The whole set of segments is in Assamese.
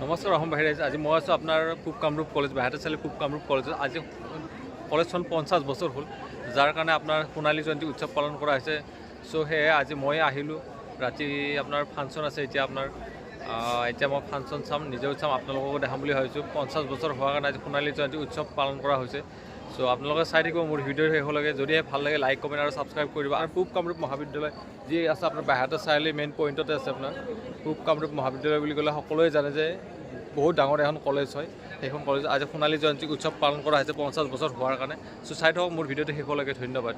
নমস্কাৰ অসম বাহিৰ আহিছে। আজি মই আছোঁ আপোনাৰ পূব কামৰূপ কলেজ, বাহিৰতে চালে পূব কামৰূপ কলেজত। আজি কলেজখন 50 বছৰ হ'ল, যাৰ কাৰণে আপোনাৰ সোণালী জয়ন্তী উৎসৱ পালন কৰা হৈছে। চ' সেয়ে আজি মই আহিলোঁ। ৰাতি আপোনাৰ ফাংচন আছে। এতিয়া মই ফাংচন চাম, নিজেও চাম, আপোনালোককো দেখাম বুলি ভাবিছোঁ। 50 বছৰ হোৱাৰ কাৰণে আজি সোণালী জয়ন্তী উৎসৱ পালন কৰা হৈছে। চ' আপোনালোকে চাই থাকিব মোৰ ভিডিঅ' শেষলৈকে। যদিহে ভাল লাগে লাইক কমেণ্ট আৰু ছাবস্ক্ৰাইব কৰিব। আৰু পূব কামৰূপ মহাবিদ্যালয় যি আছে আপোনাৰ বাহিৰতে চাৰিআলি মেইন পইণ্টতে আছে। আপোনাৰ পূব কামৰূপ মহাবিদ্যালয় বুলি ক'লে সকলোৱে জানে যে বহুত ডাঙৰ এখন কলেজ হয়। সেইখন কলেজ আজি সোণালী জয়ন্তী উৎসৱ পালন কৰা হৈছে 50 বছৰ হোৱাৰ কাৰণে। চ' চাই থাকক মোৰ ভিডিঅ'টো শেষলৈকে। ধন্যবাদ।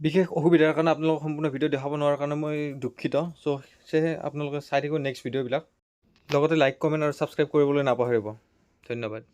বিশেষ অসুবিধাৰ কাৰণে আপোনালোকক সম্পূৰ্ণ ভিডিঅ' দেখাব নোৱাৰাৰ কাৰণে মই দুখিত। চ' সেয়েহে আপোনালোকে চাই থাকিব নেক্সট ভিডিঅ'বিলাক। লগতে লাইক কমেণ্ট আৰু ছাবস্ক্ৰাইব কৰিবলৈ নাপাহৰিব। ধন্যবাদ।